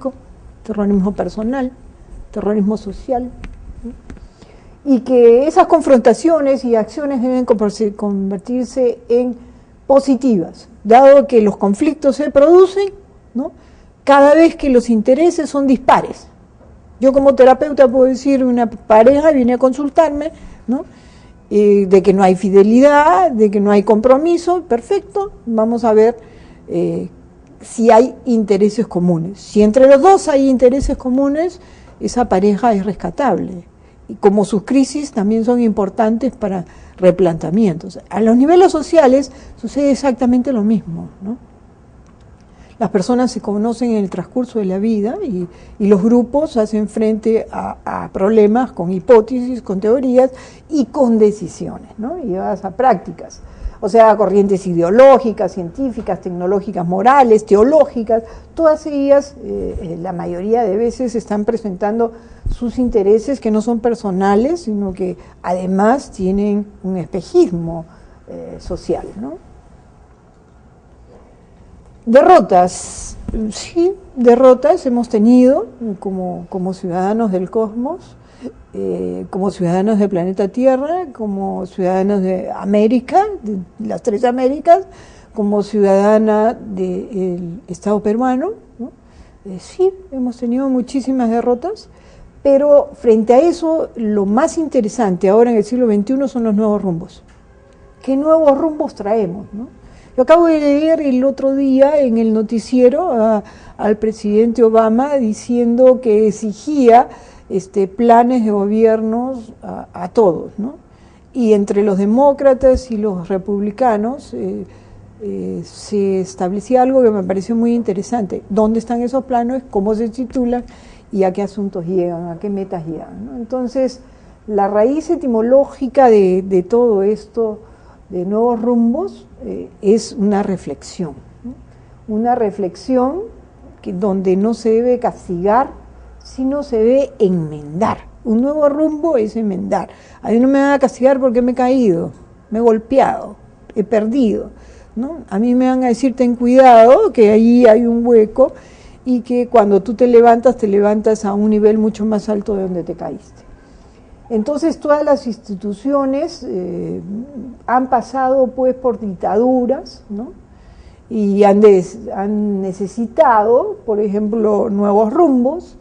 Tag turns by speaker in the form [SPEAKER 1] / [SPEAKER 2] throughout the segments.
[SPEAKER 1] político, terrorismo personal, terrorismo social, ¿no? Y que esas confrontaciones y acciones deben convertirse en positivas, dado que los conflictos se producen, ¿no?, cada vez que los intereses son dispares. Yo como terapeuta puedo decir, una pareja viene a consultarme, ¿no?, de que no hay fidelidad, de que no hay compromiso, perfecto, vamos a ver si hay intereses comunes. Si entre los dos hay intereses comunes, esa pareja es rescatable. Y como sus crisis también son importantes para replanteamientos. A los niveles sociales sucede exactamente lo mismo, ¿no? Las personas se conocen en el transcurso de la vida y los grupos hacen frente a problemas con hipótesis, con teorías y con decisiones, ¿no?, llevadas a prácticas. O sea, corrientes ideológicas, científicas, tecnológicas, morales, teológicas, todas ellas, la mayoría de veces, están presentando sus intereses que no son personales, sino que además tienen un espejismo social, ¿no? Derrotas, sí, derrotas hemos tenido como ciudadanos del cosmos, como ciudadanos del planeta Tierra, como ciudadanos de América, de las 3 Américas, como ciudadana del Estado peruano, ¿no? Sí, hemos tenido muchísimas derrotas, pero frente a eso, lo más interesante ahora en el siglo XXI son los nuevos rumbos. ¿Qué nuevos rumbos traemos, no? Yo acabo de leer el otro día en el noticiero al presidente Obama diciendo que exigía planes de gobiernos a todos, ¿no? Y entre los demócratas y los republicanos se establecía algo que me pareció muy interesante. ¿Dónde están esos planes? ¿Cómo se titulan? ¿Y a qué asuntos llegan? ¿A qué metas llegan, ¿no? Entonces, la raíz etimológica de todo esto, de nuevos rumbos, es una reflexión, ¿no? Una reflexión donde no se debe castigar, sino se debe enmendar. Un nuevo rumbo es enmendar. A mí no me van a castigar porque me he caído, me he golpeado, he perdido, ¿no? A mí me van a decir, ten cuidado, que ahí hay un hueco y que cuando tú te levantas a un nivel mucho más alto de donde te caíste. Entonces todas las instituciones han pasado pues por dictaduras, ¿no? Y han necesitado, por ejemplo, nuevos rumbos,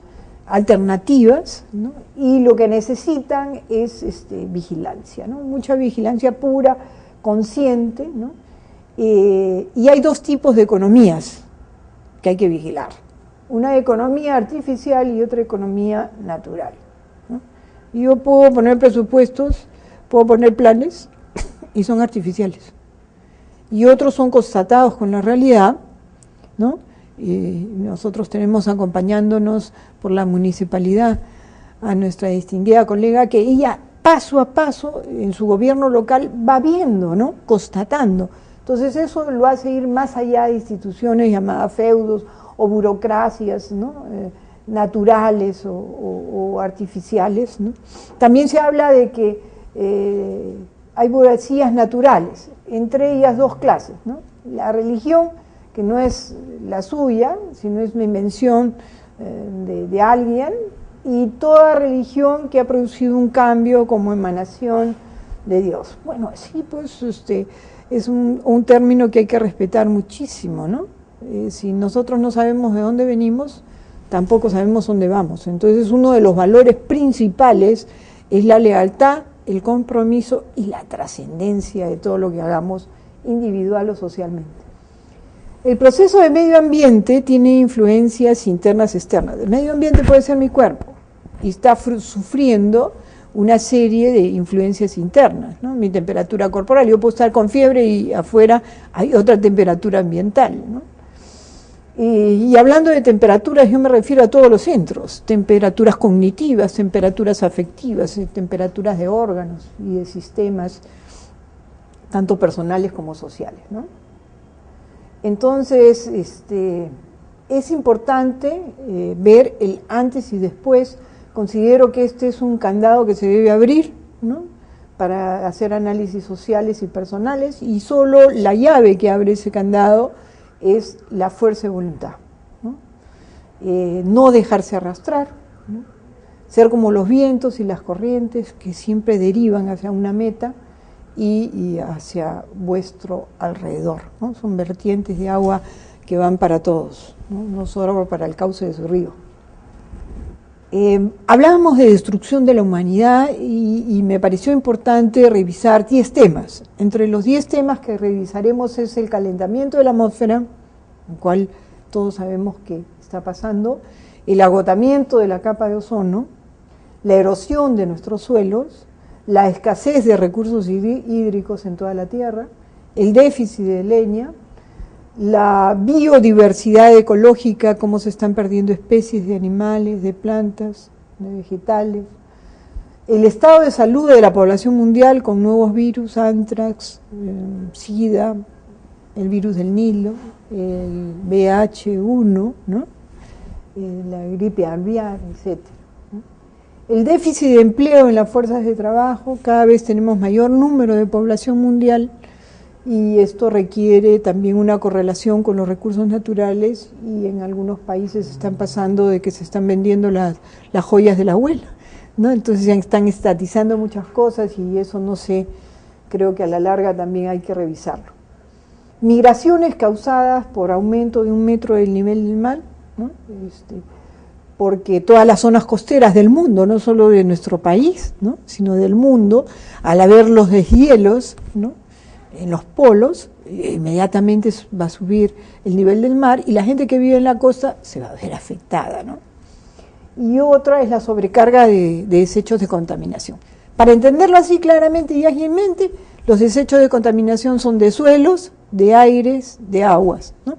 [SPEAKER 1] alternativas, ¿no? Y lo que necesitan es vigilancia, ¿no? Mucha vigilancia pura, consciente, ¿no? Y hay 2 tipos de economías que hay que vigilar. Una economía artificial y otra economía natural. Yo puedo poner presupuestos, puedo poner planes y son artificiales. Y otros son constatados con la realidad, ¿no? Nosotros tenemos acompañándonos por la municipalidad a nuestra distinguida colega que ella paso a paso en su gobierno local va viendo, ¿no?, constatando. Entonces eso lo hace ir más allá de instituciones llamadas feudos o burocracias, ¿no?, naturales o artificiales, ¿no? También se habla de que hay burocracias naturales, entre ellas 2 clases, ¿no? La religión, que no es la suya, sino es una invención de alguien, y toda religión que ha producido un cambio como emanación de Dios. Bueno, sí, pues es un término que hay que respetar muchísimo, ¿no? Si nosotros no sabemos de dónde venimos, tampoco sabemos dónde vamos. Entonces uno de los valores principales es la lealtad, el compromiso y la trascendencia de todo lo que hagamos individual o socialmente. El proceso de medio ambiente tiene influencias internas y externas. El medio ambiente puede ser mi cuerpo y está sufriendo una serie de influencias internas, ¿no? Mi temperatura corporal, yo puedo estar con fiebre y afuera hay otra temperatura ambiental, ¿no? Y hablando de temperaturas, yo me refiero a todos los centros, temperaturas cognitivas, temperaturas afectivas, temperaturas de órganos y de sistemas, tanto personales como sociales, ¿no? Entonces, es importante ver el antes y después. Considero que este es un candado que se debe abrir, ¿no?, para hacer análisis sociales y personales, y solo la llave que abre ese candado es la fuerza de voluntad, ¿no? no dejarse arrastrar, ¿no? Ser como los vientos y las corrientes que siempre derivan hacia una meta y hacia vuestro alrededor, ¿no? Son vertientes de agua que van para todos, no solo para el cauce de su río. Hablábamos de destrucción de la humanidad y me pareció importante revisar 10 temas. Entre los 10 temas que revisaremos es el calentamiento de la atmósfera, el cual todos sabemos que está pasando, el agotamiento de la capa de ozono, la erosión de nuestros suelos, la escasez de recursos hídricos en toda la Tierra, el déficit de leña, la biodiversidad ecológica, cómo se están perdiendo especies de animales, de plantas, de vegetales, el estado de salud de la población mundial con nuevos virus, anthrax, SIDA, el virus del Nilo, el VH1, ¿no? La gripe aviar, etc. El déficit de empleo en las fuerzas de trabajo, cada vez tenemos mayor número de población mundial y esto requiere también una correlación con los recursos naturales y en algunos países están pasando de que se están vendiendo las joyas de la abuela, ¿no? Entonces ya están estatizando muchas cosas y eso no sé, creo que a la larga también hay que revisarlo. Migraciones causadas por aumento de 1 metro del nivel del mar, ¿no? Porque todas las zonas costeras del mundo, no solo de nuestro país, ¿no? Sino del mundo, al haber los deshielos, ¿no? En los polos, inmediatamente va a subir el nivel del mar y la gente que vive en la costa se va a ver afectada, ¿no? Y otra es la sobrecarga de desechos de contaminación. Para entenderlo así claramente y ágilmente, los desechos de contaminación son de suelos, de aires, de aguas, ¿no?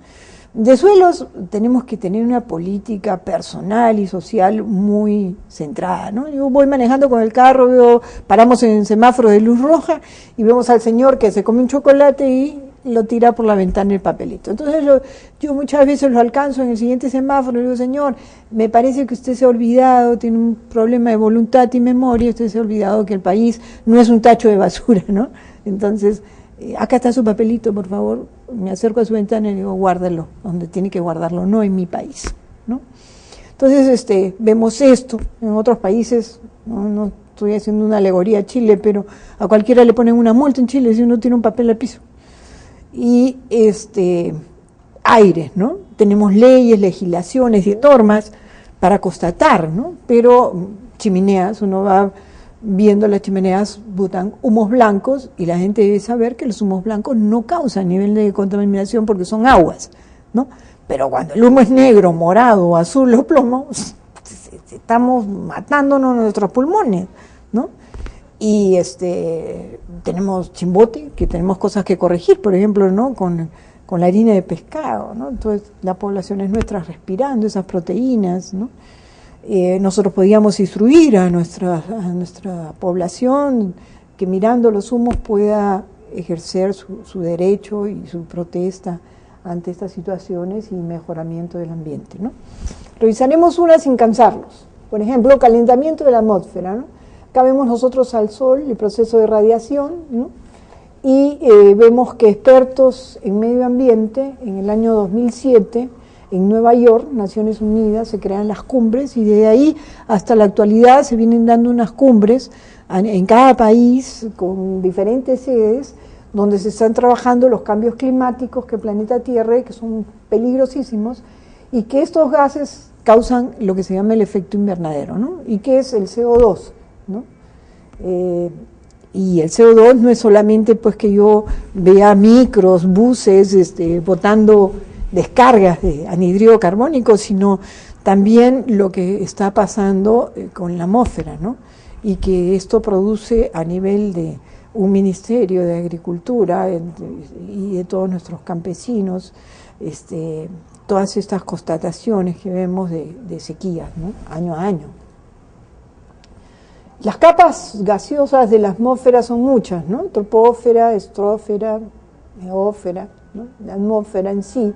[SPEAKER 1] De suelos tenemos que tener una política personal y social muy centrada, ¿no? Yo voy manejando con el carro, paramos en semáforo de luz roja y vemos al señor que se come un chocolate y lo tira por la ventana el papelito. Entonces yo muchas veces lo alcanzo en el siguiente semáforo y digo, señor, me parece que usted se ha olvidado, tiene un problema de voluntad y memoria, usted se ha olvidado que el país no es un tacho de basura, ¿no? Entonces, acá está su papelito, por favor. Me acerco a su ventana y digo, guárdalo, donde tiene que guardarlo, no en mi país, ¿no? Entonces, vemos esto en otros países, no estoy haciendo una alegoría a Chile, pero a cualquiera le ponen una multa en Chile si uno tiene un papel al piso. Y aires, ¿no? Tenemos leyes, legislaciones y normas para constatar, ¿no? Pero chimeneas, uno va viendo las chimeneas, botan humos blancos y la gente debe saber que los humos blancos no causan nivel de contaminación porque son aguas, ¿no? Pero cuando el humo es negro, morado, azul o plomo, estamos matándonos nuestros pulmones, ¿no? Y tenemos Chimbote, que tenemos cosas que corregir, por ejemplo, ¿no? Con la harina de pescado, ¿no? Entonces las poblaciones nuestras respirando esas proteínas, ¿no? Nosotros podíamos instruir a nuestra población que mirando los humos pueda ejercer su derecho y su protesta ante estas situaciones y mejoramiento del ambiente, ¿no? Revisaremos una sin cansarlos. Por ejemplo, calentamiento de la atmósfera, ¿no? Acá vemos nosotros al Sol, el proceso de radiación, ¿no? Y vemos que expertos en medio ambiente, en el año 2007, en Nueva York, Naciones Unidas, se crean las cumbres y desde ahí hasta la actualidad se vienen dando unas cumbres en cada país con diferentes sedes donde se están trabajando los cambios climáticos que el planeta Tierra, que son peligrosísimos y que estos gases causan lo que se llama el efecto invernadero, ¿no? Y que es el CO2, ¿no? Y el CO2 no es solamente pues que yo vea micros, buses, botando descargas de anhídrido carbónico, sino también lo que está pasando con la atmósfera, ¿no? Y que esto produce a nivel de un ministerio de agricultura y de todos nuestros campesinos, todas estas constataciones que vemos de sequías, ¿no? Año a año. Las capas gaseosas de la atmósfera son muchas, ¿no? Troposfera, estrósfera, meósfera, ¿no? La atmósfera en sí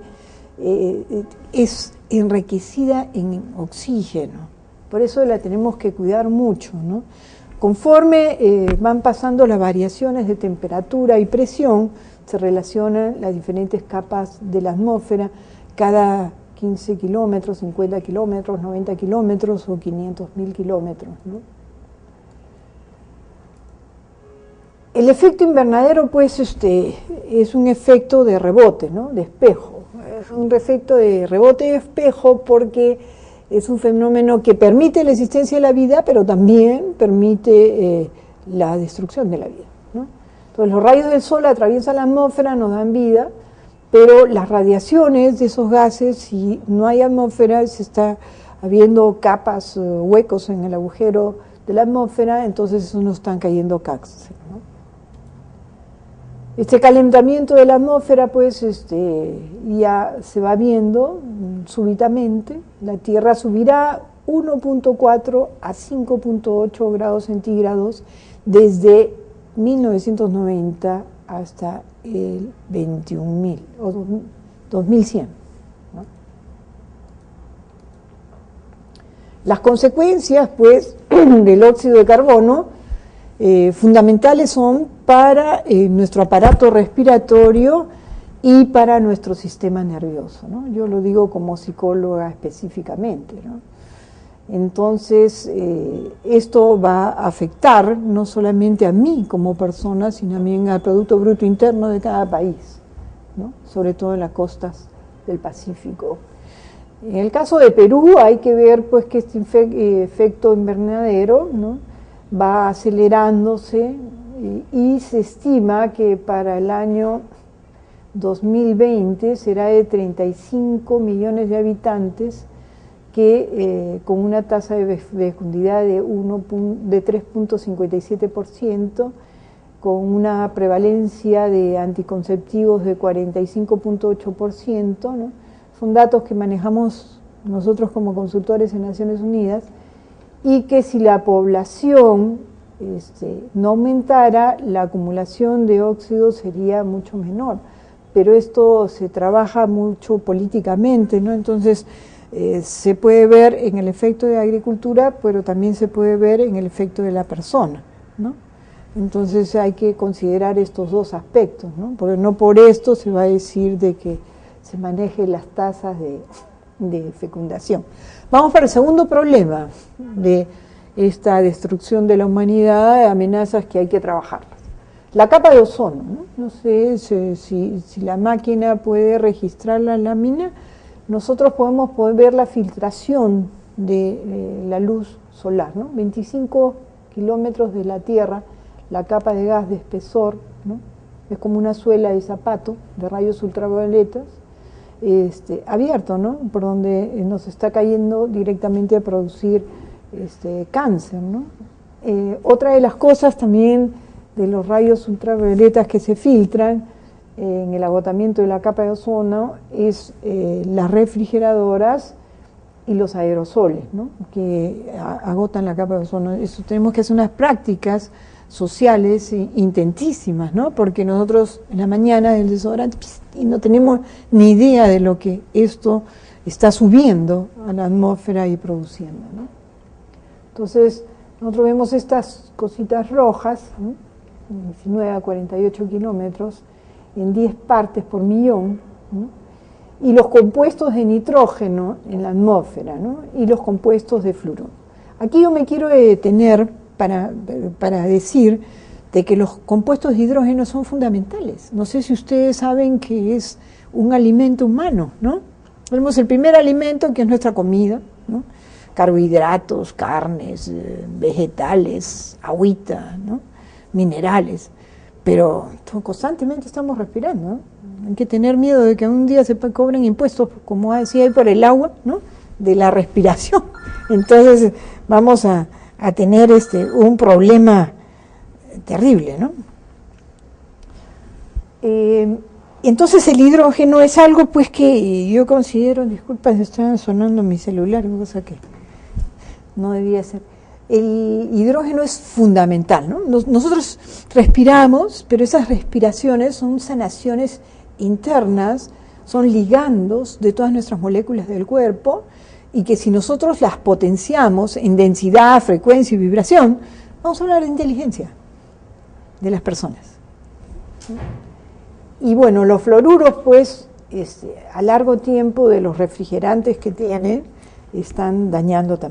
[SPEAKER 1] es enriquecida en oxígeno, por eso la tenemos que cuidar mucho, ¿no? Conforme van pasando las variaciones de temperatura y presión, se relacionan las diferentes capas de la atmósfera. Cada 15 kilómetros, 50 kilómetros, 90 kilómetros o 500.000 kilómetros, ¿no? El efecto invernadero, pues, es un efecto de rebote, ¿no? De espejo. Es un efecto de rebote y espejo porque es un fenómeno que permite la existencia de la vida, pero también permite la destrucción de la vida, ¿no? Entonces, los rayos del sol atraviesan la atmósfera, nos dan vida, pero las radiaciones de esos gases, si no hay atmósfera, se está habiendo capas, huecos en el agujero de la atmósfera, entonces eso nos están cayendo cáncer, ¿no? Este calentamiento de la atmósfera, pues, ya se va viendo súbitamente. La Tierra subirá 1.4 a 5.8 grados centígrados desde 1990 hasta el 21.000 o 2100, ¿no? Las consecuencias, pues, del óxido de carbono fundamentales son para nuestro aparato respiratorio y para nuestro sistema nervioso, ¿no? Yo lo digo como psicóloga específicamente, ¿no? Entonces, esto va a afectar no solamente a mí como persona, sino también al Producto Bruto Interno de cada país, ¿no? Sobre todo en las costas del Pacífico. En el caso de Perú hay que ver, pues, que este efecto invernadero, ¿no?, va acelerándose y se estima que para el año 2020 será de 35 millones de habitantes que con una tasa de fecundidad de 3.57%, con una prevalencia de anticonceptivos de 45.8%, ¿no? Son datos que manejamos nosotros como consultores en Naciones Unidas, y que si la población no aumentara, la acumulación de óxido sería mucho menor. Pero esto se trabaja mucho políticamente, ¿no? Entonces, se puede ver en el efecto de la agricultura, pero también se puede ver en el efecto de la persona, ¿no? Entonces hay que considerar estos dos aspectos, ¿no? Porque no por esto se va a decir de que se maneje las tasas de fecundación. Vamos para el segundo problema de esta destrucción de la humanidad, de amenazas que hay que trabajar. La capa de ozono, ¿no? No sé si la máquina puede registrar la lámina. Nosotros podemos ver la filtración de la luz solar, ¿no? 25 kilómetros de la Tierra, la capa de gas de espesor, ¿no? Es como una suela de zapato de rayos ultravioletas, abierto, ¿no? Por donde nos está cayendo directamente a producir cáncer, ¿no? Otra de las cosas también de los rayos ultravioletas que se filtran en el agotamiento de la capa de ozono es las refrigeradoras y los aerosoles, ¿no?, que agotan la capa de ozono. Eso tenemos que hacer unas prácticas sociales intentísimas, ¿no?, porque nosotros en la mañana del desodorante y no tenemos ni idea de lo que esto está subiendo a la atmósfera y produciendo, ¿no? Entonces, nosotros vemos estas cositas rojas, ¿no?, 19 a 48 kilómetros, en 10 partes por millón, ¿no?, y los compuestos de nitrógeno en la atmósfera, ¿no?, y los compuestos de flúor. Aquí yo me quiero detener para decir de que los compuestos de hidrógeno son fundamentales. No sé si ustedes saben que es un alimento humano, ¿no? Tenemos el primer alimento, que es nuestra comida, ¿no?, carbohidratos, carnes, vegetales, agüita, ¿no?, minerales, pero constantemente estamos respirando, ¿no? Hay que tener miedo de que un día se cobren impuestos, como decía ahí, por el agua, ¿no?, de la respiración. Entonces vamos a tener un problema terrible, ¿no? Entonces el hidrógeno es algo, pues, que yo considero, disculpa, está sonando mi celular, cosa que no debía ser. El hidrógeno es fundamental, ¿no? Nosotros respiramos, pero esas respiraciones son sanaciones internas, son ligandos de todas nuestras moléculas del cuerpo, y que si nosotros las potenciamos en densidad, frecuencia y vibración, vamos a hablar de inteligencia de las personas. Y bueno, los fluoruros, pues, a largo tiempo de los refrigerantes que tienen están dañando también.